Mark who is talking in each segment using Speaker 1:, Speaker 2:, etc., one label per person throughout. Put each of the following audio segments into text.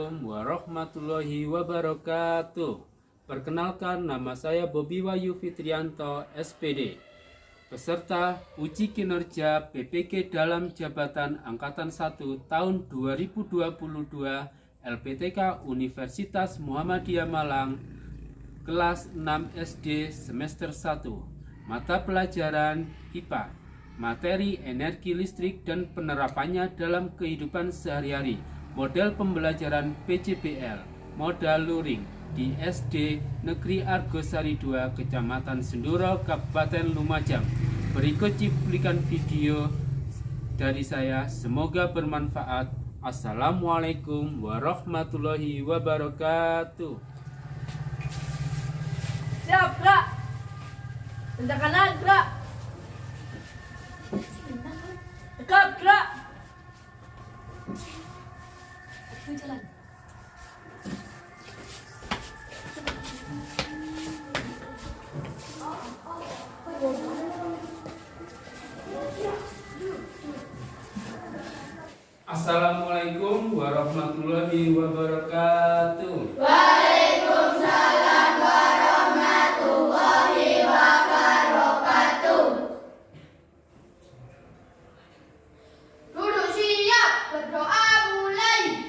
Speaker 1: Assalamualaikum warahmatullahi wabarakatuh. Perkenalkan, nama saya Bobi Wahyu Fitrianto, SPD, peserta uji kinerja PPG dalam jabatan Angkatan 1 tahun 2022 LPTK Universitas Muhammadiyah Malang, kelas 6 SD semester 1, mata pelajaran IPA, materi energi listrik dan penerapannya dalam kehidupan sehari-hari, model pembelajaran PJBL, modal luring di SD Negeri Argosari 2, Kecamatan Senduro, Kabupaten Lumajang. Berikut cuplikan video dari saya, semoga bermanfaat. Assalamualaikum warahmatullahi wabarakatuh.
Speaker 2: Siap, gerak. Tendang kanan, gerak. Tegap, gerak. Jalan.
Speaker 1: Assalamualaikum warahmatullahi wabarakatuh.
Speaker 2: Waalaikumsalam warahmatullahi wabarakatuh. Duduk siap, berdoa mulai.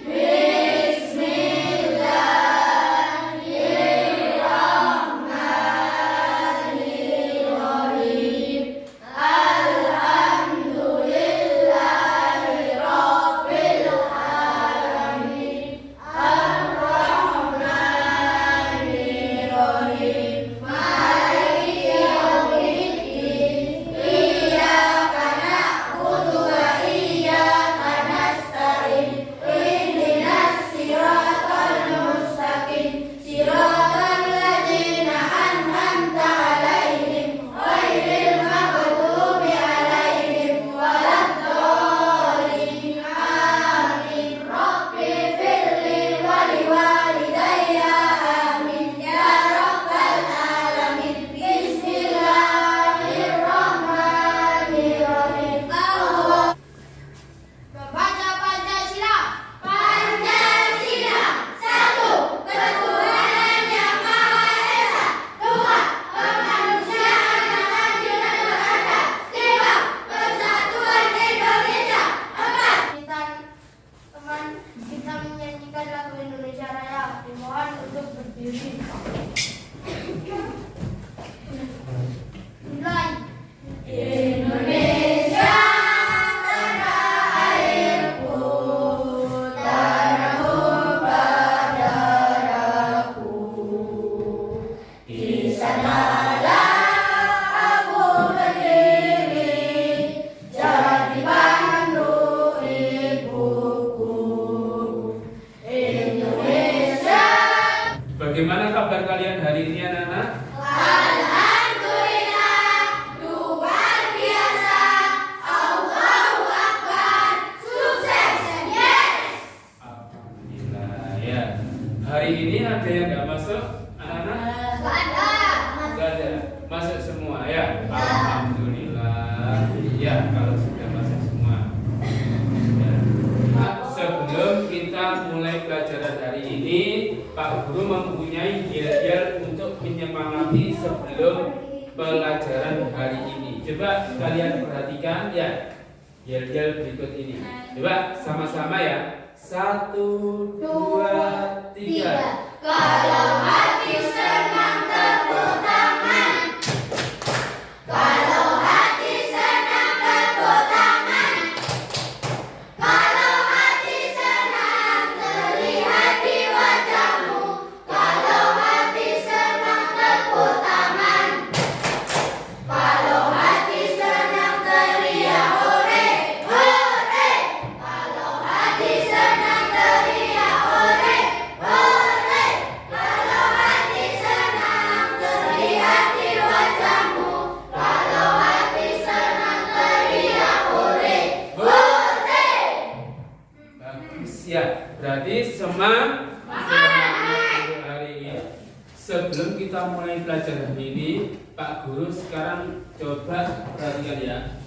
Speaker 1: Bagaimana kabar kalian hari ini, anak-anak?
Speaker 2: Alhamdulillah, luar biasa. Allahu Akbar, sukses. Yes.
Speaker 1: Alhamdulillah ya. Hari ini ada yang nggak masuk, anak-anak? Nggak ada. Masuk semua ya. Alhamdulillah. Ya, kalau sudah masuk semua. Ya. Nah, sebelum kita mulai pelajaran hari ini, Pak Guru mempunyai yel-yel untuk menyemangati sebelum pelajaran hari ini. Coba kalian perhatikan ya, yel-yel berikut ini. Coba sama-sama ya. 1, 2, 3.
Speaker 2: Kalau hati senang tepuk tangan. Kalau hati senang tepuk tangan. Kalau hati senang terlihat di wajahmu. Kalau hati senang tepuk tangan. Kalau hati senang teriak hore, hore. Kalau hati senang teriak hore, hore. Kalau hati senang terlihat di wajahmu. Kalau hati senang teriak hore, hore.
Speaker 1: Bagus ya. Berarti semangat hari ini. Sebelum kita mulai pelajaran ini, Pak Guru sekarang coba perhatikan ya.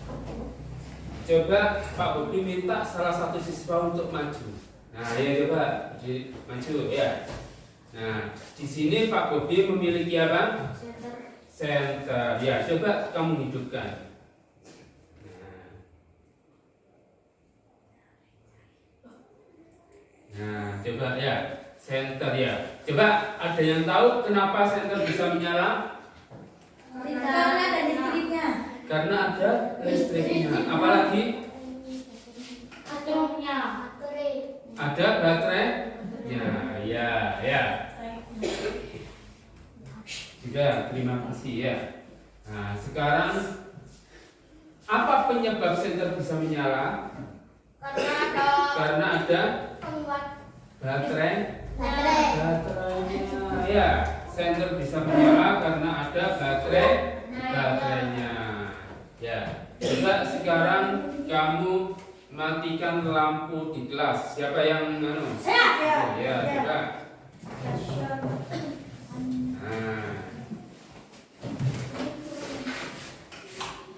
Speaker 1: Coba Pak Budi minta salah satu siswa untuk maju. Nah, ya coba maju ya. Nah, di sini Pak Bobi memiliki apa? Center. Ya, coba kamu hidupkan. Nah, coba ya, senter ya. Coba ada yang tahu kenapa senter bisa menyala?
Speaker 2: Karena ada listriknya.
Speaker 1: Karena ada listriknya. Apalagi? Ada baterainya. Ya. Sudah, terima kasih ya. Nah, sekarang apa penyebab senter bisa menyala? Karena ada baterainya. Ya, senter bisa menyala karena ada baterainya. Ya, coba sekarang kamu matikan lampu di kelas. Siapa yang
Speaker 2: Saya.
Speaker 1: Ya, coba.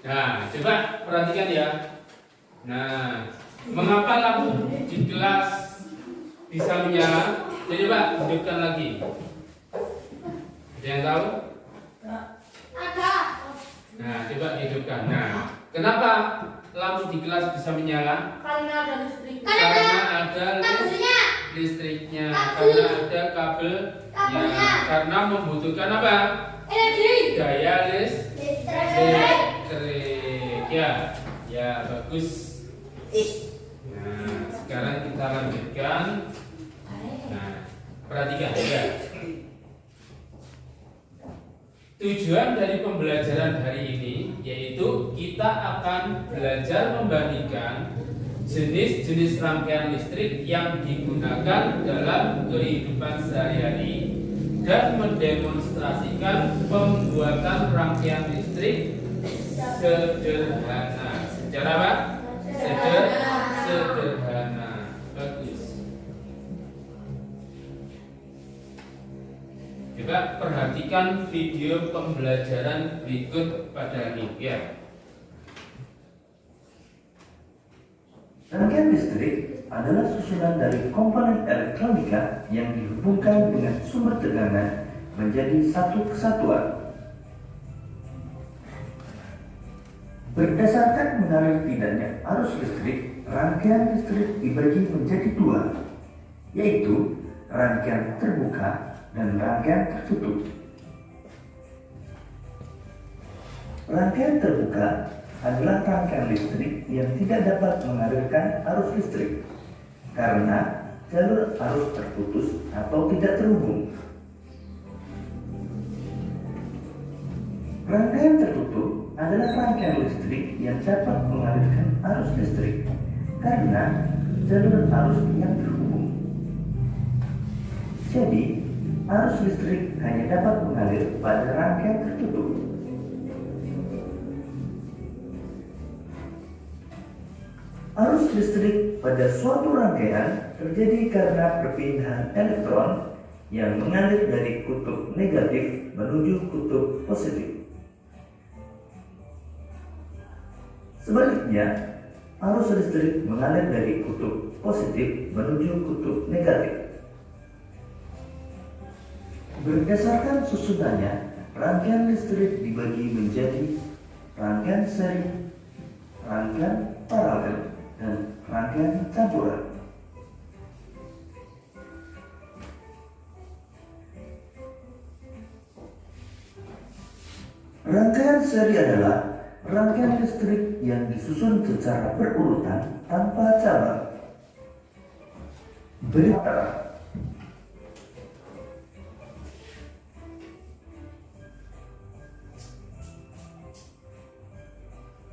Speaker 1: Nah, coba perhatikan ya. Nah, mengapa lampu di kelas bisa menyala? Jadi Pak, hidupkan lagi. Ada yang tahu?
Speaker 2: Ada.
Speaker 1: Nah, coba hidupkan. Nah, kenapa lampu di kelas bisa menyala?
Speaker 2: Karena ada listrik.
Speaker 1: Karena ada listriknya. Karena ada kabelnya. Karena membutuhkan apa?
Speaker 2: Energi.
Speaker 1: Daya listrik. Ya, bagus. Nah, sekarang kita lanjutkan. Nah, perhatikan ya. Tujuan dari pembelajaran hari ini yaitu kita akan belajar membandingkan jenis-jenis rangkaian listrik yang digunakan dalam kehidupan sehari-hari dan mendemonstrasikan pembuatan rangkaian listrik sederhana. Secara apa? Sederhana. Bagus. Coba perhatikan video pembelajaran berikut pada ini ya.
Speaker 3: Rangkaian listrik adalah susunan dari komponen elektronika yang dihubungkan dengan sumber tekanan menjadi satu kesatuan. Berdasarkan mengalir tidaknya arus listrik, rangkaian listrik dibagi menjadi dua, yaitu rangkaian terbuka dan rangkaian tertutup. Rangkaian terbuka adalah rangkaian listrik yang tidak dapat mengalirkan arus listrik karena jalur arus terputus atau tidak terhubung. Rangkaian tertutup adalah rangkaian listrik yang dapat mengalirkan arus listrik karena jalur arus yang terhubung. Jadi, arus listrik hanya dapat mengalir pada rangkaian tertutup. Arus listrik pada suatu rangkaian terjadi karena perpindahan elektron yang mengalir dari kutub negatif menuju kutub positif. Sebaliknya, arus listrik mengalir dari kutub positif menuju kutub negatif. Berdasarkan susunannya, rangkaian listrik dibagi menjadi rangkaian seri, rangkaian paralel, dan rangkaian campuran. Rangkaian seri adalah rangkaian listrik yang disusun secara berurutan tanpa cabang. Berita.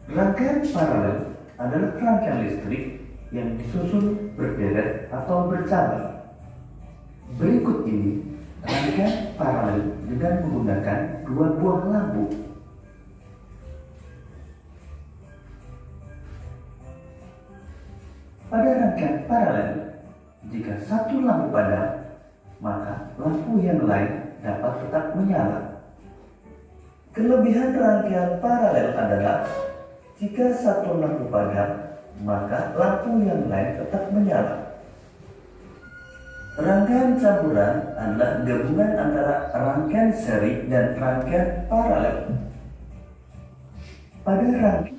Speaker 3: Rangkaian paralel adalah rangkaian listrik yang disusun berderet atau bercabang. Berikut ini rangkaian paralel dengan menggunakan dua buah lampu. Pada rangkaian paralel, jika satu lampu padam, maka lampu yang lain dapat tetap menyala. Kelebihan rangkaian paralel adalah jika satu lampu padam, maka lampu yang lain tetap menyala. Rangkaian campuran adalah gabungan antara rangkaian seri dan rangkaian paralel. Pada rangkaian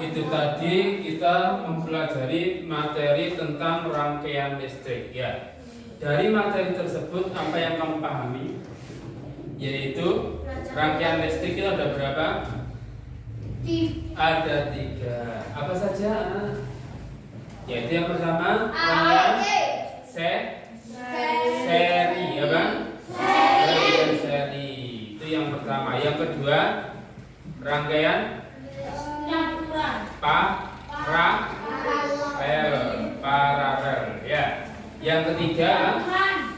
Speaker 1: Itu tadi kita mempelajari materi tentang rangkaian listrik ya. Dari materi tersebut apa yang kamu pahami? Yaitu rangkaian listrik itu ada berapa? Ada 3. Apa saja? Yaitu yang pertama rangkaian seri, ya bang? Seri itu yang pertama. Yang kedua rangkaian paralel, ya. Yang ketiga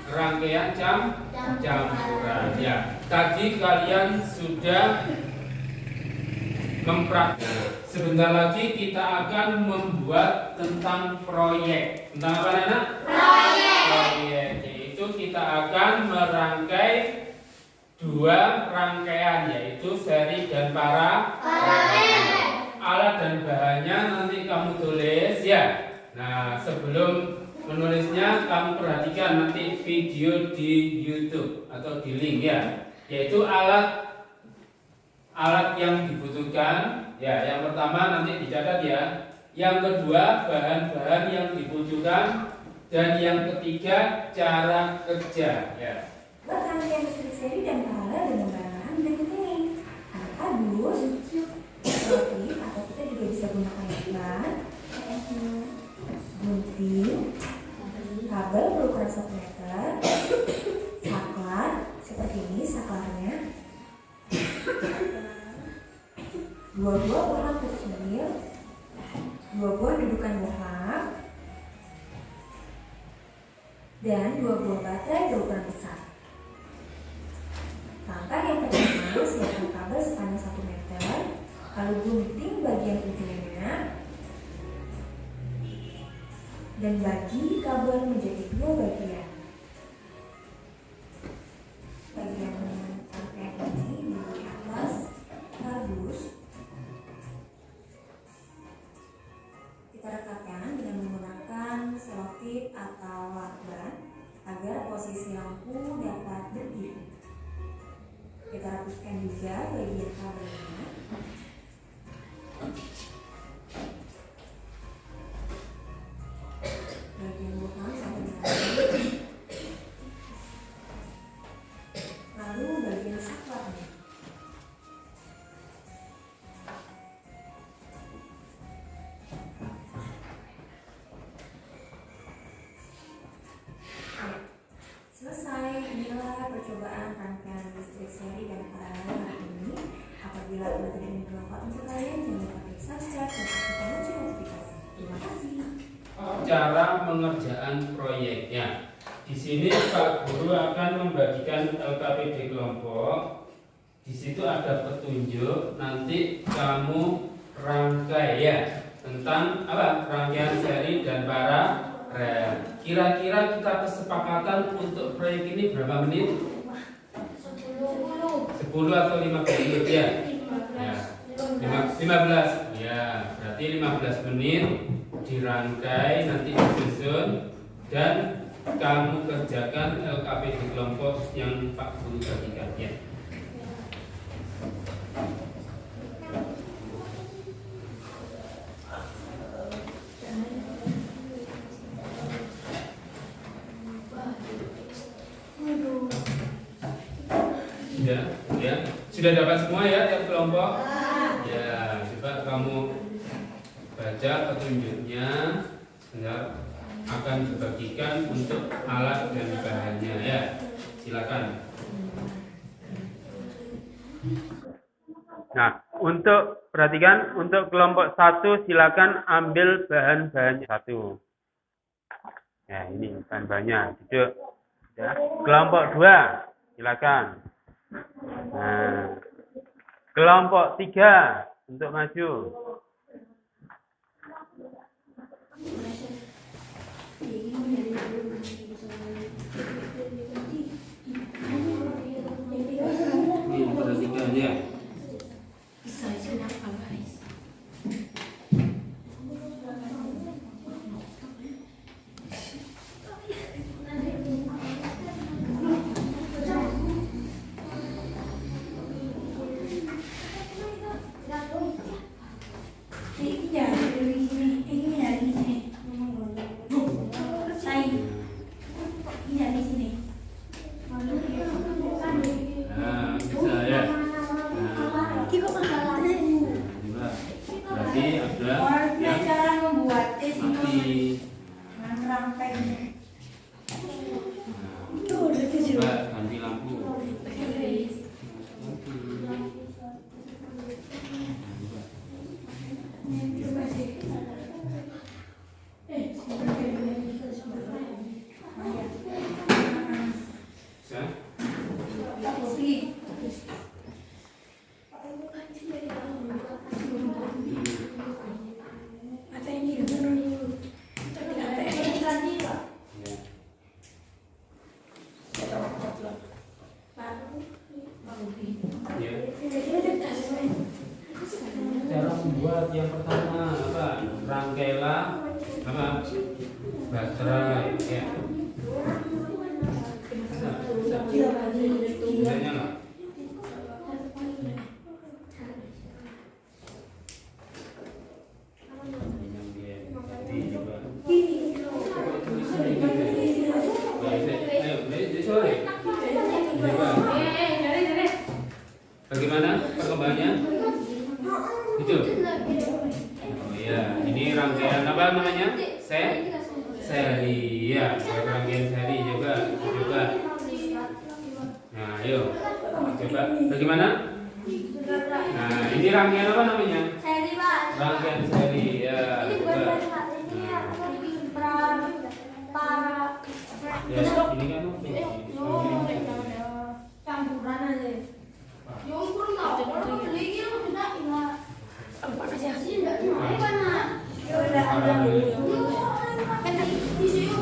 Speaker 1: rangkaian campuran, ya. Tadi kalian sudah mempraktikkan. Sebentar lagi kita akan membuat tentang proyek. Tentang apa, anak? Proyek. Yaitu kita akan merangkai 2 rangkaian, yaitu seri dan paralel. Alat dan bahannya nanti kamu tulis ya. Nah, sebelum menulisnya kamu perhatikan nanti video di YouTube atau di link ya. Yaitu alat yang dibutuhkan ya. Yang pertama nanti dicatat ya. Yang kedua bahan-bahan yang dibutuhkan, dan yang ketiga cara kerja ya.
Speaker 4: Buat rangkaian listrik seri dan paralel dengan bahan berikut ini: kardus, selotip, atau kita juga bisa gunakan iklan, gunting, kabel berukuran 1 meter, saklar seperti ini saklarnya, 2 buah bohlam kecil, 2 buah dudukan bohlam, dan 2 buah baterai berukuran besar. Langkah yang pertama, siapkan kabel sepanjang 1 meter, lalu gunting bagian ujungnya, dan bagi kabel menjadi 2 bagian. Bagian rangkaian ini di atas kardus kita rekatkan dengan menggunakan selotip atau lakban agar posisi lampu dapat berdiri. Kita hapuskan juga bagian kabelnya. Bagian bohlam sampai habis. Lalu bagian saklarnya. Selesai, inilah percobaan rangkaian listrik seri dan paralel hari ini. Apabila materi ini bermanfaat untuk kalian, jangan lupa klik subscribe dan aktifkan lonceng notifikasi. Terima kasih.
Speaker 1: Cara pengerjaan proyeknya. Di sini Pak Guru akan membagikan LKPD kelompok. Di situ ada petunjuk. Nanti kamu rangkai ya tentang apa? Rangkaian seri dan paralel. Kira-kira kita kesepakatan untuk proyek ini berapa menit? 10 atau 15 menit ya? 15 ya, berarti 15 menit dirangkai, nanti disusun, dan kamu kerjakan LKPD kelompok yang Pak Guru bagikan ya. Ya, sudah dapat semua ya tiap kelompok? Ya, coba kamu baca petunjuknya. Sebentar, akan dibagikan untuk alat dan bahannya ya. Silakan. Nah, untuk perhatikan untuk kelompok 1 silakan ambil bahan-bahannya 1. Ya, ini bahan-bahannya. Duduk. Ya. Kelompok 2 silakan. Nah, kelompok 3 untuk maju. Ini perhatikan ya. yang pertama apa? Rangkailah apa? Baterai. Ya. Bisa nyala. Bagaimana perkembangannya? Itu. Oh iya, ini rangkaian apa namanya? Seri. Ya, rangkaian seri juga. Nah, ayo. Coba bagaimana? Nah, ini rangkaian apa namanya? Rangkaian seri. Ya, coba. Ya, ini kan
Speaker 2: campuran aja. Yang kurang tahu, kalau beli gitu bisa enggak? Apa aja? Sih enggak. Mana? Ya udah ada. Kan di sini.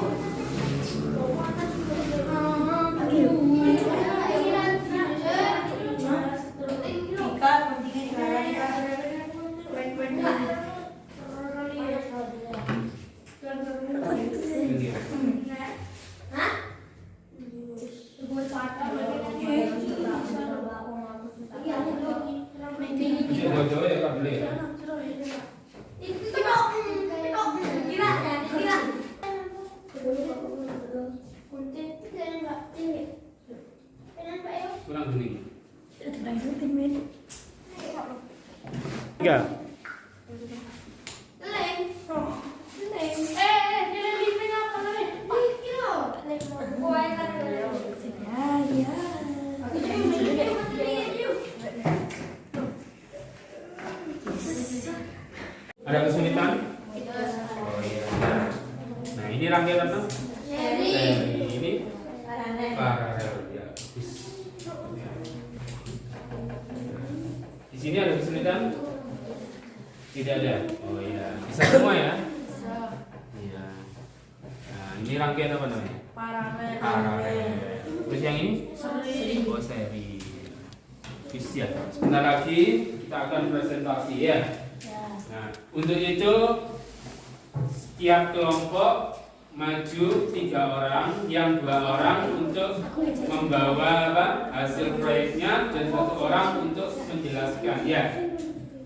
Speaker 1: kurang gini.
Speaker 5: Tiga.
Speaker 1: Ada kesulitan? Oh iya. Nah, ini rangkaian apa? Seri. Ini paralel. Ya. Di sini ada kesulitan? Tidak ada. Oh iya. Bisa semua ya? Iya. Nah, ini rangkaian apa namanya? Paralel. Terus yang ini? Seri. Oh, seri. Bisa. Sebentar lagi kita akan presentasi ya. Nah, untuk itu setiap kelompok maju 3 orang, yang 2 orang untuk membawa apa, hasil proyeknya dan 1 orang untuk menjelaskan. Ya,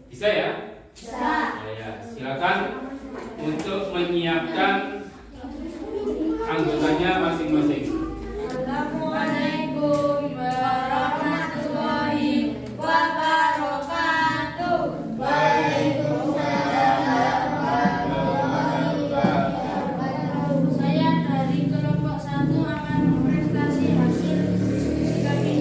Speaker 1: bisa ya? Bisa. Ya, silakan untuk menyiapkan anggotanya masing-masing.
Speaker 2: Assalamualaikum warahmatullahi wabarakatuh. Saya dari kelompok 1 akan mempresentasi hasil diskusi kami.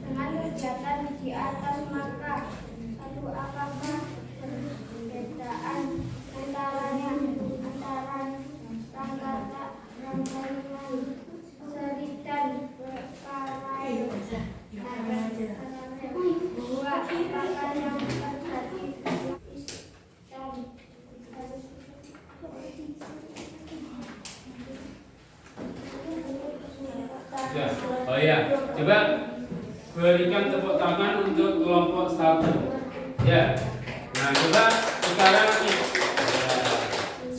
Speaker 2: Dengan kegiatan di atas maka satu apakah perbedaan antara rangkaian seri dan paralel? Dua, apakah yang terjadi
Speaker 1: Ya. Oh ya, coba berikan tepuk tangan untuk kelompok 1. Ya. Nah, coba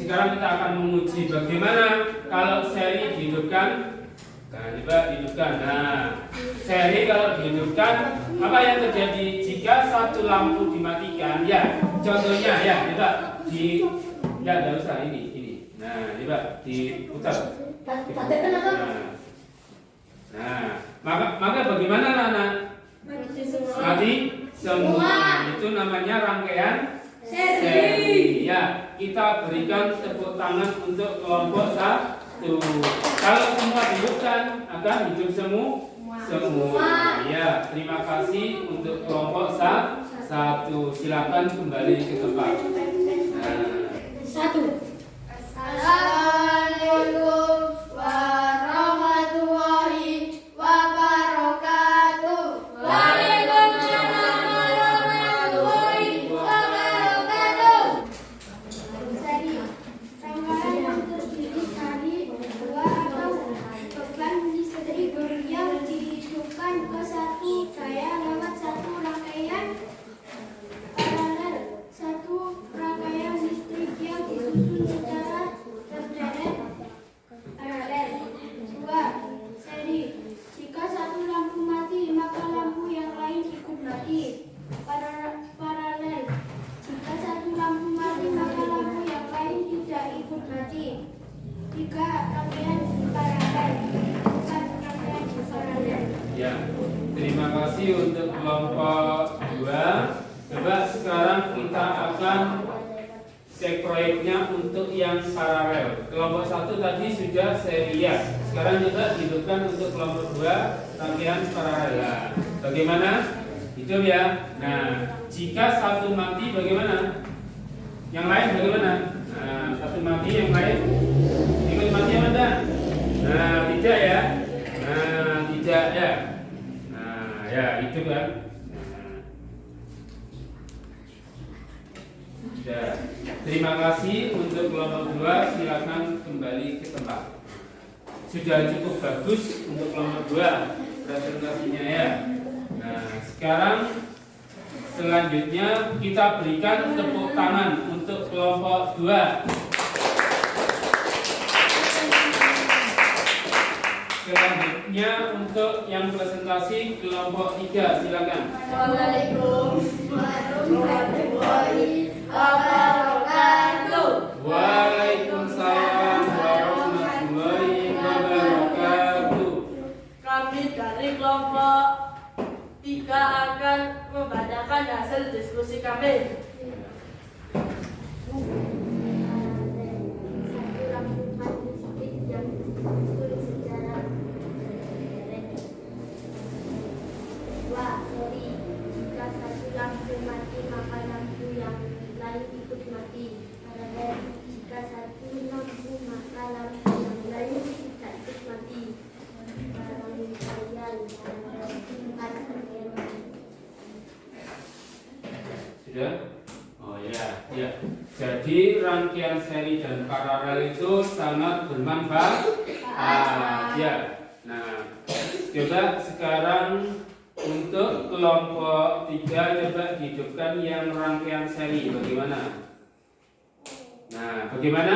Speaker 1: sekarang kita akan menguji bagaimana kalau seri dihidupkan. Nah, coba hidupkan. Nah, seri kalau dihidupkan, apa yang terjadi jika satu lampu dimatikan? Ya, contohnya ya, coba enggak usah ini. Nah, coba diputar. Nah, maka bagaimana anak? Mati semua. Itu namanya rangkaian seri. Ya, kita berikan tepuk tangan untuk kelompok 1. Kalau semua dihidupkan akan hidup semua. Ya, terima kasih untuk kelompok 1. Silakan kembali ke tempat. Nah.
Speaker 2: 1. Assalamualaikum warahmatullahi wabarakatuh. Waalaikumsalam warahmatullahi
Speaker 1: Ya. Terima kasih untuk kelompok 2. Coba sekarang kita akan cek proyeknya untuk yang paralel. Kelompok 1 tadi sudah serial. Sekarang coba hidupkan untuk kelompok 2 rangkaian paralel. Nah, bagaimana? Hidup ya. Nah, jika satu mati bagaimana? Yang lain bagaimana? Nah, satu mati yang lain ikut mati apa enggak? Nah, tidak ya. Nah, tidak ya. Nah, ya itu kan. Ya. Terima kasih untuk kelompok 2, silakan kembali ke tempat. Sudah cukup bagus untuk kelompok 2 presentasinya ya. Nah, sekarang selanjutnya kita berikan tepuk tangan untuk kelompok 2. Selanjutnya untuk yang presentasi kelompok 3, silakan.
Speaker 2: Assalamualaikum warahmatullahi wabarakatuh.
Speaker 1: Waalaikumsalam warahmatullahi wabarakatuh.
Speaker 6: Kami dari kelompok 3 akan membacakan hasil diskusi kami.
Speaker 2: Jika satu lampu mati maka lampu yang lain ikut mati. Jika satu lampu maka lampu yang lain tidak ikut mati.
Speaker 1: Sudah? Oh ya, ya. Jadi rangkaian seri dan paralel itu sangat bermanfaat. Ya. Nah, coba sekarang untuk kelompok 3 coba hidupkan yang rangkaian seri. Bagaimana? Nah, bagaimana?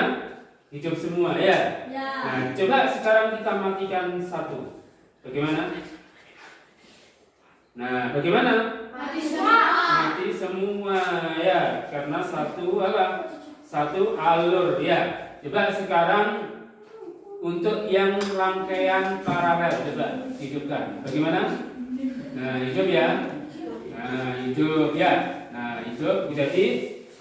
Speaker 1: Hidup semua ya? Nah, coba sekarang kita matikan satu. Bagaimana? Nah, bagaimana?
Speaker 2: Mati semua.
Speaker 1: Mati semua ya, karena satu apa? Satu alur ya. Coba sekarang untuk yang rangkaian paralel coba hidupkan. Bagaimana? Nah, hidup ya. Nah, hidup ya. Nah, hidup jadi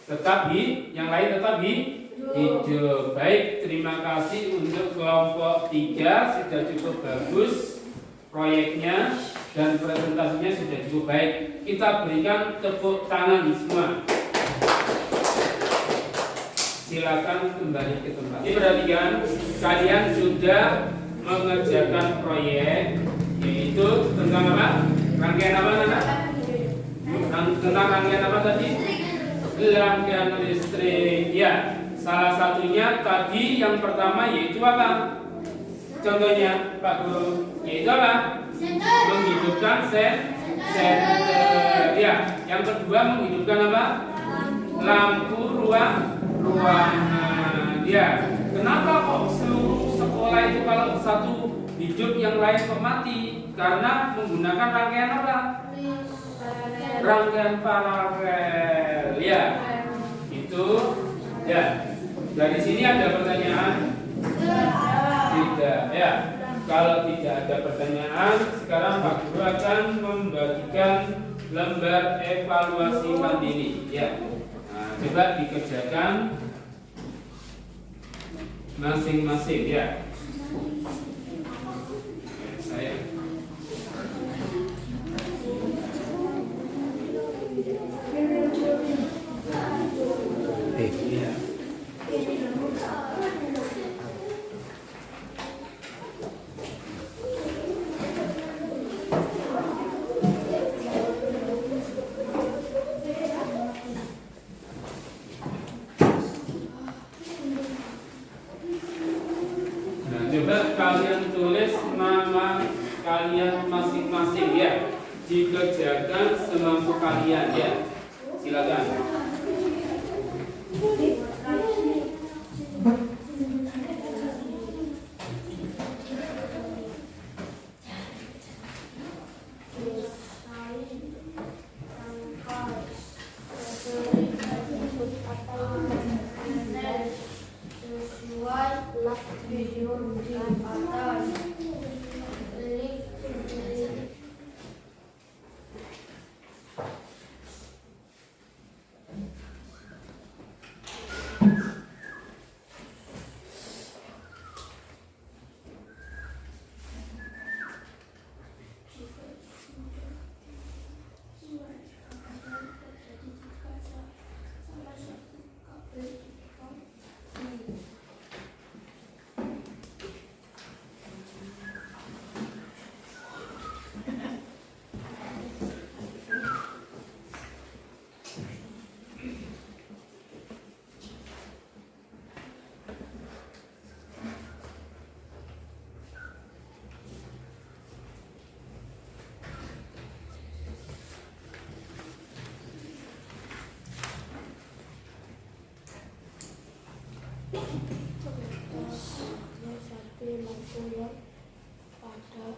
Speaker 1: tetap yang lain tetap hidup. Baik, terima kasih untuk kelompok 3 sudah cukup bagus proyeknya dan presentasinya sudah cukup baik. Kita berikan tepuk tangan semua. Silakan kembali ke tempat. Ini perhatikan, kalian sudah mengerjakan proyek yaitu tentang apa? Rangkaian apa Nana? Tentang rangkaian apa tadi? Rangkaian listrik. Ya, salah satunya tadi yang pertama yaitu apa? Contohnya Pak Guru, yaitu apa? Menghidupkan senter. Ya, yang kedua menghidupkan apa? Lampu ruangan. Ya, kenapa kok seluruh sekolah itu kalau satu hidup yang lain kok mati? Karena menggunakan rangkaian apa? Rangkaian paralel. Ya, itu. Ya, dari sini ada pertanyaan? Tidak. Ya, kalau tidak ada pertanyaan, sekarang Pak Guru akan membagikan lembar evaluasi mandiri. Ya, nah, coba dikerjakan masing-masing ya. Saya. Iya. Coba kalian tulis nama kalian masing-masing ya. Dikerjakan semampu kalian ya. Silakan.
Speaker 2: yang pada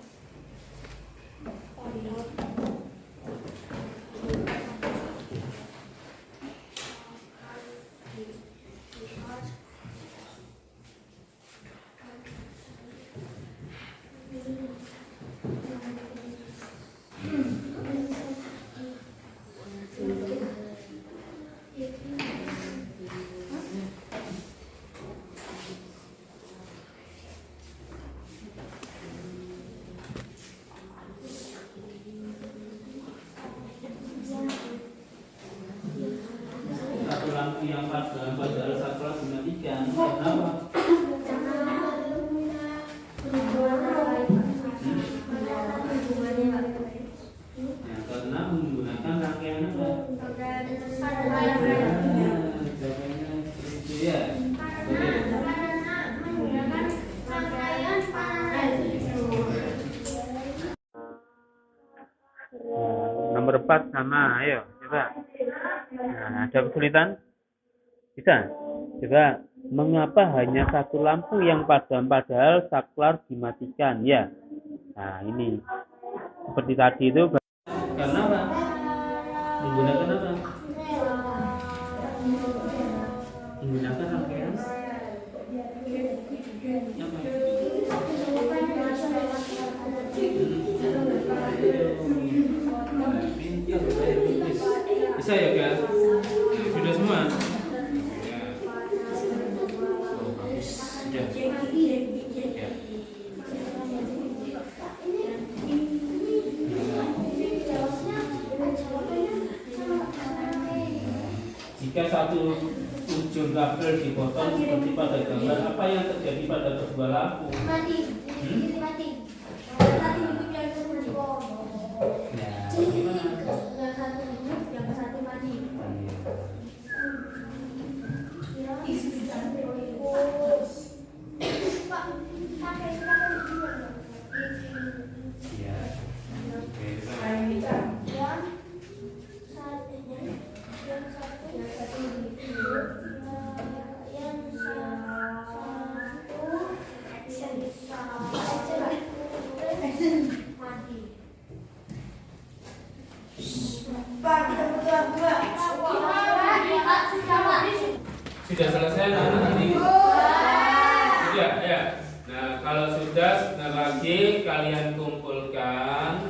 Speaker 5: Satu lampu yang padam padahal saklar dimatikan. Kenapa? Ya, karena menggunakan rangkaian apa? Jawabannya itu ya. Nomor 4 sama, ayo coba. Nah, ada kesulitan? Bisa? Coba, mengapa hanya satu lampu yang padam padahal saklar dimatikan? Ya. Nah, ini. Seperti tadi itu, karena apa? Menggunakan apa? Menggunakan rangkaian? Apa? Bisa ya kan? Sudah semua? Ya. Oh, bagus. Ya. Ya. Jika satu ujung kabel dipotong seperti pada gambar, apa yang terjadi pada kedua lampu?
Speaker 2: Mati.
Speaker 5: Ya, bagaimana?
Speaker 2: Yang satu hidup, yang satu mati.
Speaker 5: Ya. Oke,
Speaker 1: Sudah selesai anak-anak ini? Sudah ya. Nah, kalau sudah sebentar lagi kalian kumpulkan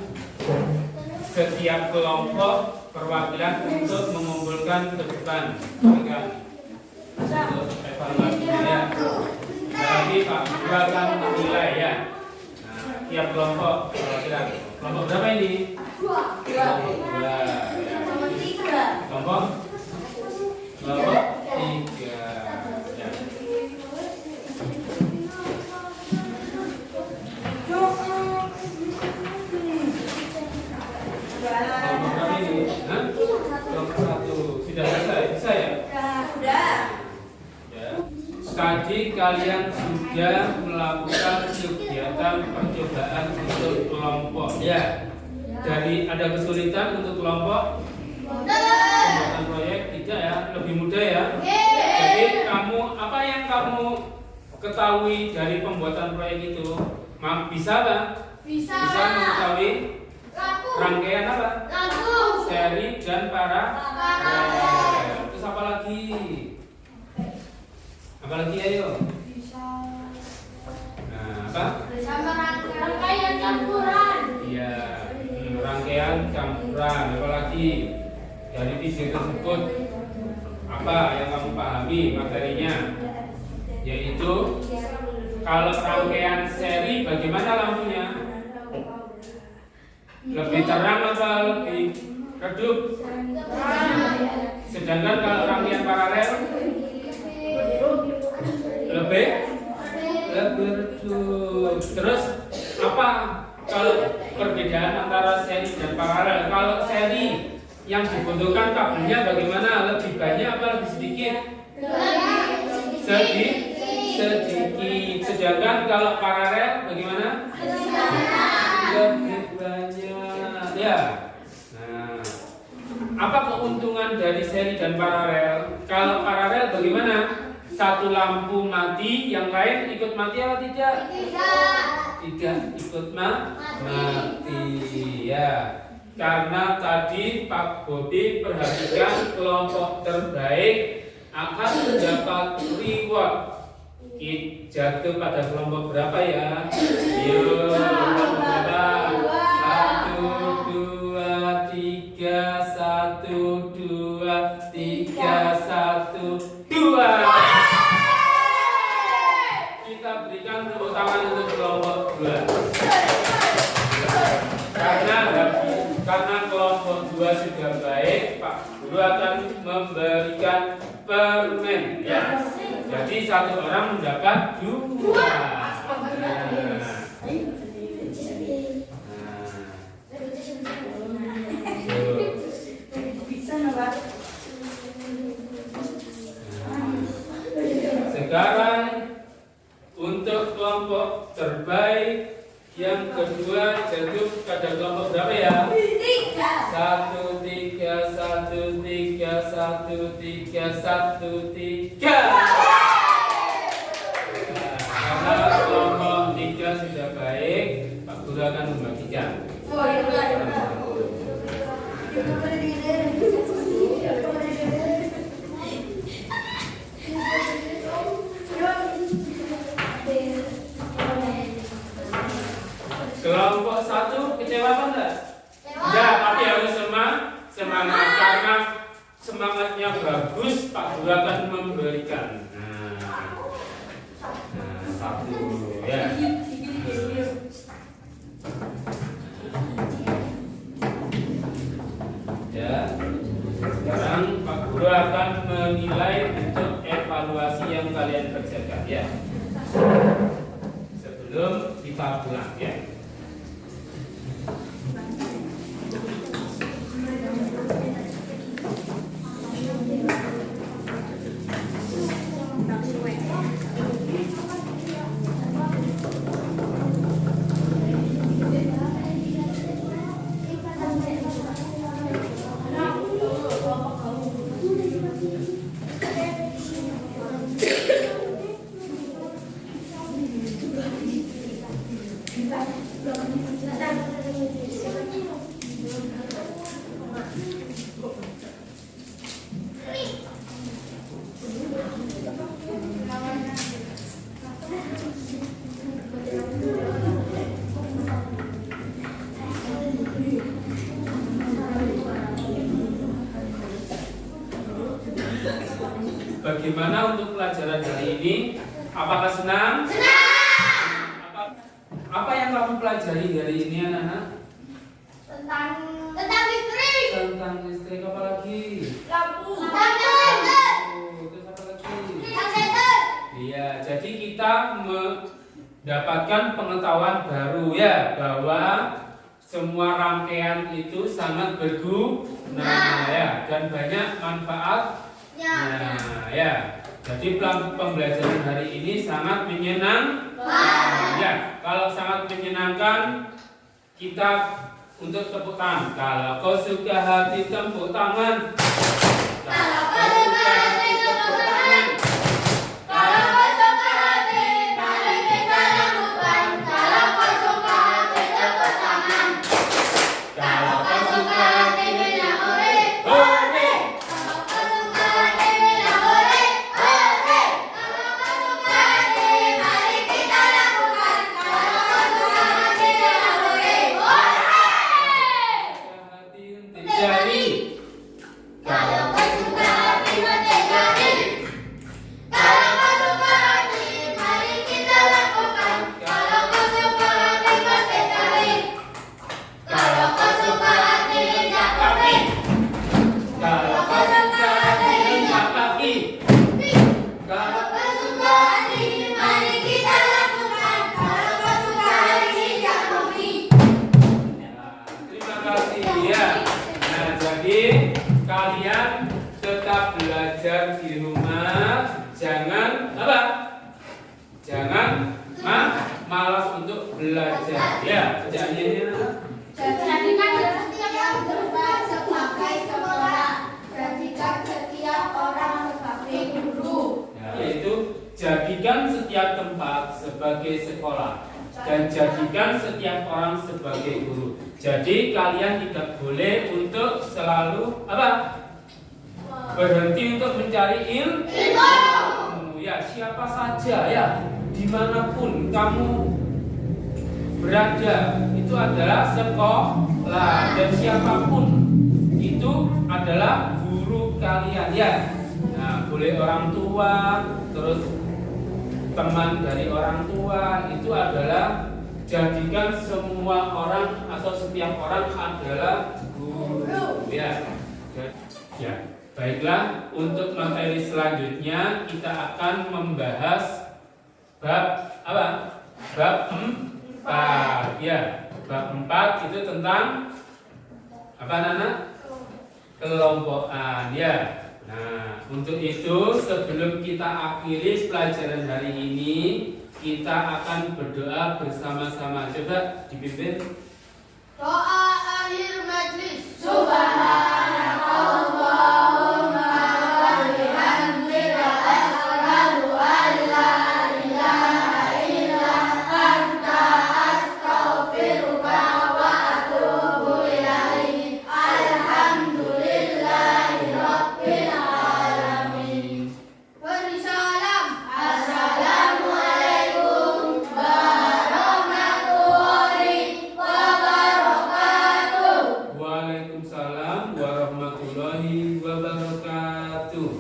Speaker 1: setiap kelompok perwakilan untuk mengumpulkan ke depan, untuk evaluasi ya. Nanti Pak Guru akan menilai ya. Nah, tiap kelompok perwakilan. Kelompok berapa ini? Kelompok 2. Ya. Kelompok 3. Ya. Kelompok berapa ini? Hah? Kelompok 1. Sudah selesai? Bisa ya?
Speaker 6: Sudah.
Speaker 1: Ya. Tadi kalian sudah melakukan kegiatan percobaan untuk kelompok ya. Dari ada kesulitan untuk kelompok pembuatan proyek tidak ya, lebih mudah ya. Jadi kamu apa yang kamu ketahui dari pembuatan proyek itu? Bisa Pak? Bisa mengetahui rangkaian apa? Seri dan paralel. Terus apa lagi? Apa lagi ayo? Nah, apa?
Speaker 2: Rangkaian campuran.
Speaker 1: Iya, rangkaian campuran. Apa lagi? Dari video tersebut apa yang kamu pahami materinya? Yaitu kalau rangkaian seri bagaimana lampunya? Lebih terang atau lebih redup? Sedangkan kalau rangkaian paralel lebih redup. Terus apa kalau perbedaan antara seri dan paralel? Kalau seri yang dibutuhkan kabelnya bagaimana? Lebih banyak apa lebih sedikit? Sedikit. Sedangkan kalau paralel bagaimana? Lebih banyak. Ya. Nah, apa keuntungan dari seri dan paralel? Kalau paralel bagaimana? Satu lampu mati, yang lain ikut mati atau tidak?
Speaker 2: Tidak.
Speaker 1: 3 ikut mati ya. Karena tadi Pak Bobi perhatikan kelompok terbaik akan mendapat reward. Jatuh pada kelompok berapa ya? Yuk, berapa? 1, 2, 3, 1, 2, 3, 1, 2. Kita berikan tepuk tangan untuk kelompok 2. Karena kelompok 2 sudah baik, Pak Guru akan memberikan permen ya. Jadi satu orang mendapat 2. Sekarang untuk kelompok terbaik yang kedua jatuh pada kelompok berapa ya? 1, 3, 1, 3, 1, 3, 1, 3. Karena kelompok 3 sudah baik, Pak Guru akan membagikan. Kelompok 1 kecewa apa enggak? Ya, tapi harus semangat karena semangatnya bagus, Pak Guru akan memberikan. Satu ya. Ya. Sekarang Pak Guru akan menilai untuk evaluasi yang kalian kerjakan ya. Sebelum kita pulang ya. Bagaimana untuk pelajaran hari ini? Apakah senang? Senang. Apa yang kamu pelajari hari ini, anak-anak?
Speaker 2: Tentang listrik.
Speaker 1: Tentang listrik, apa lagi?
Speaker 2: Lampu.
Speaker 1: Terus apa lagi?
Speaker 2: Senter.
Speaker 1: Iya, jadi kita mendapatkan pengetahuan baru ya bahwa semua rangkaian itu sangat berguna ya dan banyak manfaat. Nah, ya. Jadi pembelajaran hari ini sangat menyenangkan. Ya, kalau sangat menyenangkan kita untuk tepuk tangan. Kalau kau suka hati tepuk tangan. Kalau kau suka hati tepuk tangan. Kalau kau suka hati, mari kita lakukan. Kalau kau suka hati tepuk tangan. Kalau kau suka hati bilang hore. Hore. Kalian tetap belajar di rumah, jangan apa? Jangan malas untuk belajar. Ya, kerjaannya.
Speaker 2: Jadikan setiap tempat sebagai sekolah. Jadikan setiap orang sebagai guru.
Speaker 1: Ya, yaitu jadikan setiap tempat sebagai sekolah. dan jadikan setiap orang sebagai guru. Jadi kalian tidak boleh untuk selalu apa? Berhenti untuk mencari ilmu. Ya, siapa saja ya, dimanapun kamu berada, itu adalah sekolah, dan siapapun itu adalah guru kalian ya. Nah, boleh orang tua, terus teman dari orang tua, itu adalah jadikan semua orang atau setiap orang adalah guru ya. Ya, baiklah, untuk materi selanjutnya kita akan membahas bab apa? Bab 4 ya. Bab 4 itu tentang apa anak-anak? Kelompokan ya. Nah, untuk itu sebelum kita akhiri pelajaran hari ini, kita akan berdoa bersama-sama. Coba dipimpin.
Speaker 2: Doa akhir majlis. Subhanakallahumma wa bihamdika asyhadu an la ilaha illa anta astaghfiruka wa atubu ilaik. Alhamdulillahi rabbil alamin. Beri salam. Assalamualaikum warahmatullahi wabarakatuh.
Speaker 1: Waalaikumsalam warahmatullahi wabarakatuh.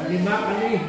Speaker 2: Lima kali.